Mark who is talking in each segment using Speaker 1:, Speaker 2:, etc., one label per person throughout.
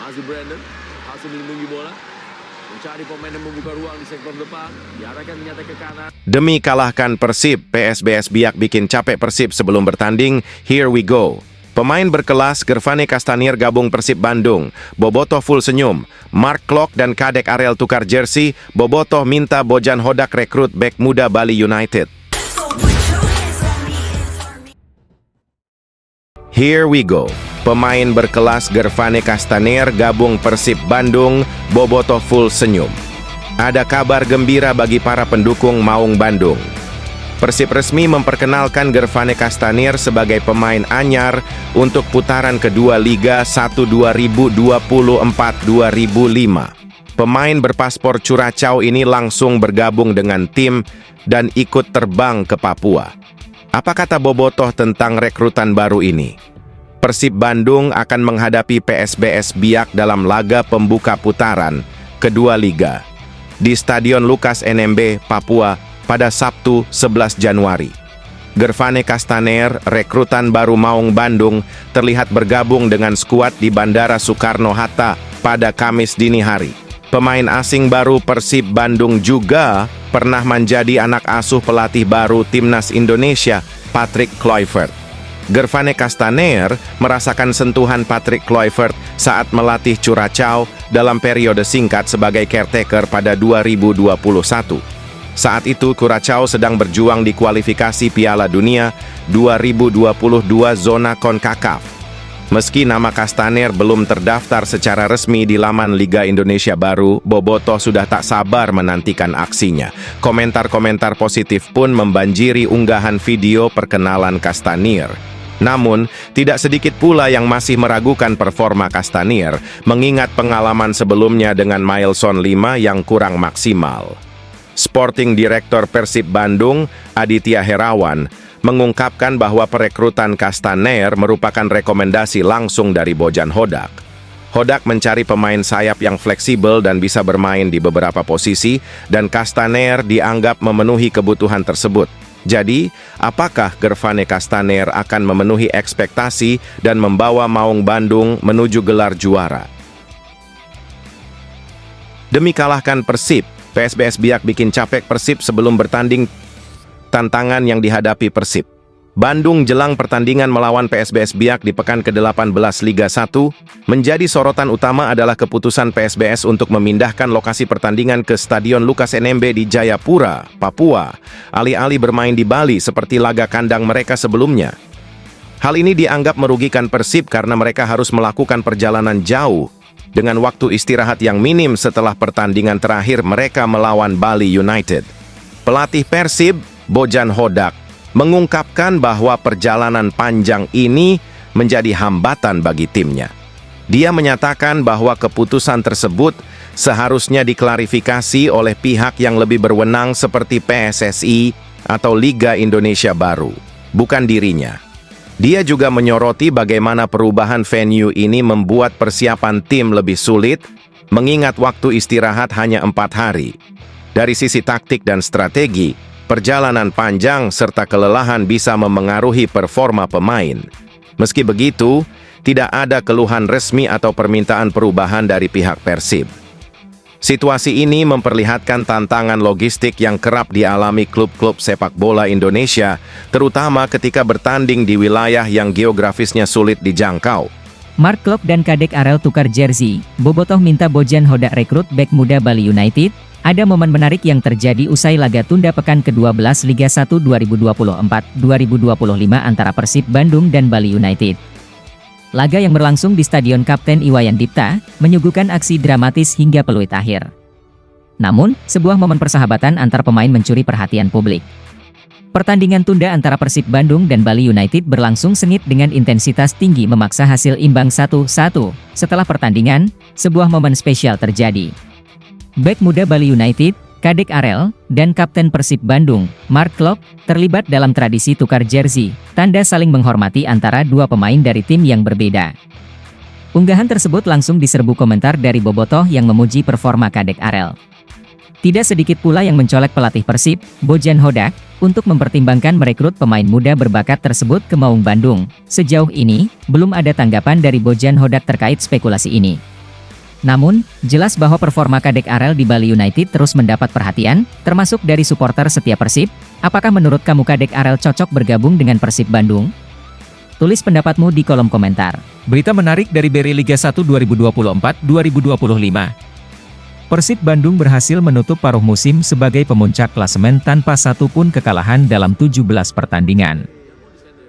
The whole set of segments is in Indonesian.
Speaker 1: Hasil Brandon, hasil melindungi bola, mencari pemain yang membuka ruang di sektor depan, diarahkan ternyata ke kanan.
Speaker 2: Demi kalahkan Persib, PSBS Biak bikin capek Persib sebelum bertanding. Here we go. Pemain berkelas Gervane Castanier gabung Persib Bandung. Bobotoh full senyum. Mark Klok dan Kadek Arel tukar jersey. Bobotoh minta Bojan Hodak rekrut bek muda Bali United. Here we go. Pemain berkelas Gervane Castanier gabung Persib Bandung. Bobotoh full senyum. Ada kabar gembira bagi para pendukung Maung Bandung. Persib resmi memperkenalkan Gervane Castanier sebagai pemain anyar untuk putaran kedua Liga 1 2024-2005. Pemain berpaspor Curacao ini langsung bergabung dengan tim dan ikut terbang ke Papua. Apa kata Bobotoh tentang rekrutan baru ini? Persib Bandung akan menghadapi PSBS Biak dalam laga pembuka putaran kedua Liga di Stadion Lukas NMB, Papua, pada Sabtu 11 Januari. Gervane Castanier, rekrutan baru Maung Bandung, terlihat bergabung dengan skuad di Bandara Soekarno-Hatta pada Kamis dini hari. Pemain asing baru Persib Bandung juga pernah menjadi anak asuh pelatih baru Timnas Indonesia, Patrick Kluivert. Gervane Castanier merasakan sentuhan Patrick Kluivert saat melatih Curacao dalam periode singkat sebagai caretaker pada 2021. Saat itu, Curacao sedang berjuang di kualifikasi Piala Dunia 2022 zona CONCACAF. Meski nama Castanier belum terdaftar secara resmi di laman Liga Indonesia baru, Bobotoh sudah tak sabar menantikan aksinya. Komentar-komentar positif pun membanjiri unggahan video perkenalan Castanier. Namun, tidak sedikit pula yang masih meragukan performa Castanier, mengingat pengalaman sebelumnya dengan milestone 5 yang kurang maksimal. Sporting Director Persib Bandung, Aditya Herawan, mengungkapkan bahwa perekrutan Castanier merupakan rekomendasi langsung dari Bojan Hodak. Hodak mencari pemain sayap yang fleksibel dan bisa bermain di beberapa posisi, dan Castanier dianggap memenuhi kebutuhan tersebut. Jadi, apakah Gervane Castanier akan memenuhi ekspektasi dan membawa Maung Bandung menuju gelar juara? Demi kalahkan Persib, PSBS Biak bikin capek Persib sebelum bertanding. Tantangan yang dihadapi Persib. Bandung jelang pertandingan melawan PSBS Biak di pekan ke-18 Liga 1, menjadi sorotan utama adalah keputusan PSBS untuk memindahkan lokasi pertandingan ke Stadion Lukas NMB di Jayapura, Papua, alih-alih bermain di Bali seperti laga kandang mereka sebelumnya. Hal ini dianggap merugikan Persib karena mereka harus melakukan perjalanan jauh dengan waktu istirahat yang minim setelah pertandingan terakhir mereka melawan Bali United. Pelatih Persib, Bojan Hodak, mengungkapkan bahwa perjalanan panjang ini menjadi hambatan bagi timnya. Dia menyatakan bahwa keputusan tersebut seharusnya diklarifikasi oleh pihak yang lebih berwenang seperti PSSI atau Liga Indonesia Baru, bukan dirinya. Dia juga menyoroti bagaimana perubahan venue ini membuat persiapan tim lebih sulit, mengingat waktu istirahat hanya 4 hari. Dari sisi taktik dan strategi, perjalanan panjang serta kelelahan bisa memengaruhi performa pemain. Meski begitu, tidak ada keluhan resmi atau permintaan perubahan dari pihak Persib. Situasi ini memperlihatkan tantangan logistik yang kerap dialami klub-klub sepak bola Indonesia, terutama ketika bertanding di wilayah yang geografisnya sulit dijangkau.
Speaker 3: Mark Klok dan Kadek Arel tukar jersey. Bobotoh minta Bojan Hodak rekrut bek muda Bali United. Ada momen menarik yang terjadi usai laga tunda pekan ke-12 Liga 1 2024-2025 antara Persib Bandung dan Bali United. Laga yang berlangsung di Stadion Kapten Iwayan Dipta, menyuguhkan aksi dramatis hingga peluit akhir. Namun, sebuah momen persahabatan antar pemain mencuri perhatian publik. Pertandingan tunda antara Persib Bandung dan Bali United berlangsung sengit dengan intensitas tinggi memaksa hasil imbang 1-1. Setelah pertandingan, sebuah momen spesial terjadi. Bek muda Bali United, Kadek Arel, dan Kapten Persib Bandung, Mark Klok, terlibat dalam tradisi tukar jersey, tanda saling menghormati antara dua pemain dari tim yang berbeda. Unggahan tersebut langsung diserbu komentar dari Bobotoh yang memuji performa Kadek Arel. Tidak sedikit pula yang mencolek pelatih Persib, Bojan Hodak, untuk mempertimbangkan merekrut pemain muda berbakat tersebut ke Maung Bandung. Sejauh ini, belum ada tanggapan dari Bojan Hodak terkait spekulasi ini. Namun, jelas bahwa performa Kadek Arel di Bali United terus mendapat perhatian, termasuk dari supporter setia Persib. Apakah menurut kamu Kadek Arel cocok bergabung dengan Persib Bandung? Tulis pendapatmu di kolom komentar.
Speaker 4: Berita menarik dari Beri Liga 1 2024-2025. Persib Bandung berhasil menutup paruh musim sebagai pemuncak klasemen tanpa satupun kekalahan dalam 17 pertandingan.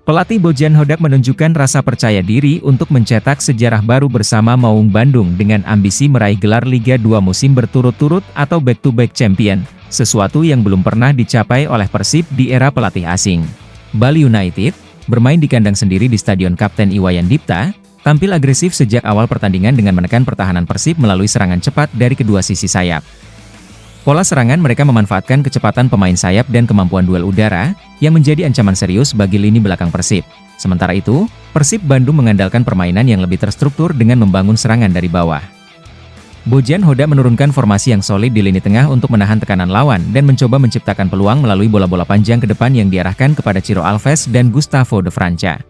Speaker 4: Pelatih Bojan Hodak menunjukkan rasa percaya diri untuk mencetak sejarah baru bersama Maung Bandung dengan ambisi meraih gelar Liga 2 musim berturut-turut atau back-to-back champion, sesuatu yang belum pernah dicapai oleh Persib di era pelatih asing. Bali United, bermain di kandang sendiri di Stadion Kapten Iwayan Dipta, tampil agresif sejak awal pertandingan dengan menekan pertahanan Persib melalui serangan cepat dari kedua sisi sayap. Pola serangan mereka memanfaatkan kecepatan pemain sayap dan kemampuan duel udara, yang menjadi ancaman serius bagi lini belakang Persib. Sementara itu, Persib Bandung mengandalkan permainan yang lebih terstruktur dengan membangun serangan dari bawah. Bojan Hodak menurunkan formasi yang solid di lini tengah untuk menahan tekanan lawan dan mencoba menciptakan peluang melalui bola-bola panjang ke depan yang diarahkan kepada Ciro Alves dan Gustavo de Franca.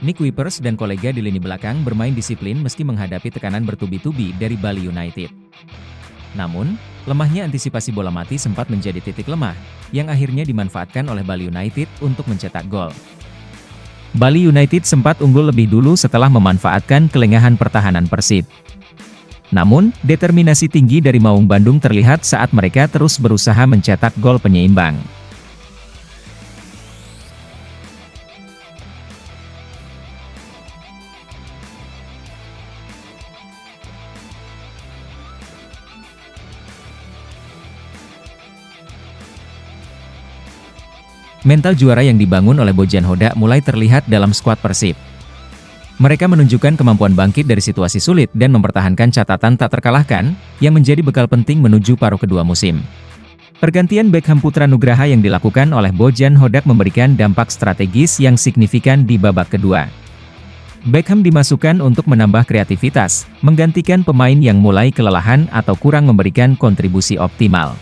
Speaker 4: Nick Wipers dan kolega di lini belakang bermain disiplin meski menghadapi tekanan bertubi-tubi dari Bali United. Namun, lemahnya antisipasi bola mati sempat menjadi titik lemah, yang akhirnya dimanfaatkan oleh Bali United untuk mencetak gol. Bali United sempat unggul lebih dulu setelah memanfaatkan kelengahan pertahanan Persib. Namun, determinasi tinggi dari Maung Bandung terlihat saat mereka terus berusaha mencetak gol penyeimbang. Mental juara yang dibangun oleh Bojan Hodak mulai terlihat dalam skuad Persib. Mereka menunjukkan kemampuan bangkit dari situasi sulit dan mempertahankan catatan tak terkalahkan, yang menjadi bekal penting menuju paruh kedua musim. Pergantian Beckham Putra Nugraha yang dilakukan oleh Bojan Hodak memberikan dampak strategis yang signifikan di babak kedua. Beckham dimasukkan untuk menambah kreativitas, menggantikan pemain yang mulai kelelahan atau kurang memberikan kontribusi optimal.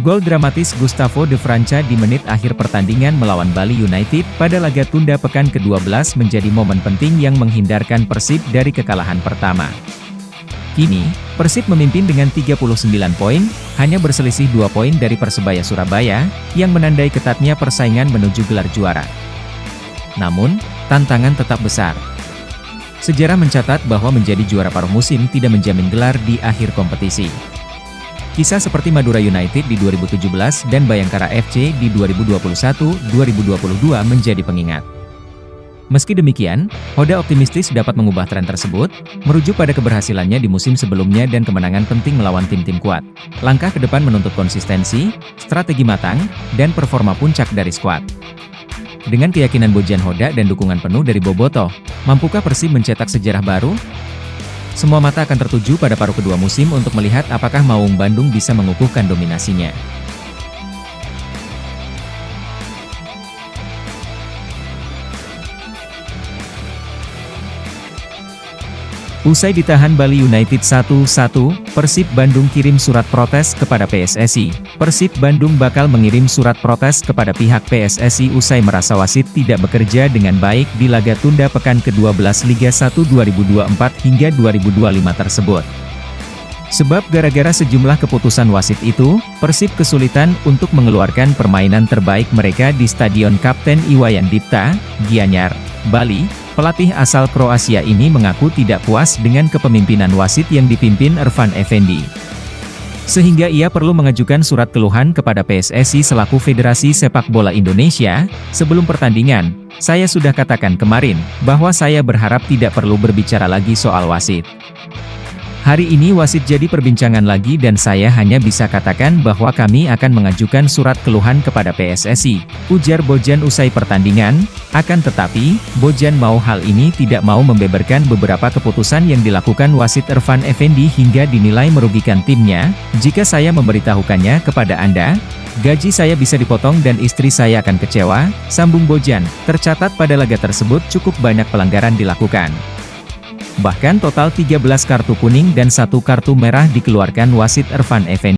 Speaker 4: Gol dramatis Gustavo de Franca di menit akhir pertandingan melawan Bali United pada laga tunda pekan ke-12 menjadi momen penting yang menghindarkan Persib dari kekalahan pertama. Kini, Persib memimpin dengan 39 poin, hanya berselisih 2 poin dari Persebaya Surabaya, yang menandai ketatnya persaingan menuju gelar juara. Namun, tantangan tetap besar. Sejarah mencatat bahwa menjadi juara paruh musim tidak menjamin gelar di akhir kompetisi. Kisah seperti Madura United di 2017 dan Bayangkara FC di 2021-2022 menjadi pengingat. Meski demikian, Hodak optimistis dapat mengubah tren tersebut, merujuk pada keberhasilannya di musim sebelumnya dan kemenangan penting melawan tim-tim kuat. Langkah ke depan menuntut konsistensi, strategi matang, dan performa puncak dari skuad. Dengan keyakinan Bojan Hodak dan dukungan penuh dari Bobotoh, mampukah Persib mencetak sejarah baru? Semua mata akan tertuju pada paruh kedua musim untuk melihat apakah Maung Bandung bisa mengukuhkan dominasinya. Usai ditahan Bali United 1-1, Persib Bandung kirim surat protes kepada PSSI. Persib Bandung bakal mengirim surat protes kepada pihak PSSI usai merasa wasit tidak bekerja dengan baik di laga tunda pekan ke-12 Liga 1 2024 hingga 2025 tersebut. Sebab gara-gara sejumlah keputusan wasit itu, Persib kesulitan untuk mengeluarkan permainan terbaik mereka di Stadion Kapten Iwayan Dipta, Gianyar, Bali. Pelatih asal Kroasia ini mengaku tidak puas dengan kepemimpinan wasit yang dipimpin Irfan Effendi. Sehingga ia perlu mengajukan surat keluhan kepada PSSI selaku Federasi Sepak Bola Indonesia. Sebelum pertandingan, saya sudah katakan kemarin, bahwa saya berharap tidak perlu berbicara lagi soal wasit. Hari ini wasit jadi perbincangan lagi dan saya hanya bisa katakan bahwa kami akan mengajukan surat keluhan kepada PSSI, ujar Bojan usai pertandingan. Akan tetapi, Bojan mau hal ini tidak mau membeberkan beberapa keputusan yang dilakukan wasit Irfan Effendi hingga dinilai merugikan timnya. Jika saya memberitahukannya kepada Anda, gaji saya bisa dipotong dan istri saya akan kecewa, sambung Bojan. Tercatat pada laga tersebut cukup banyak pelanggaran dilakukan. Bahkan total 13 kartu kuning dan 1 kartu merah dikeluarkan wasit Irfan Effendi.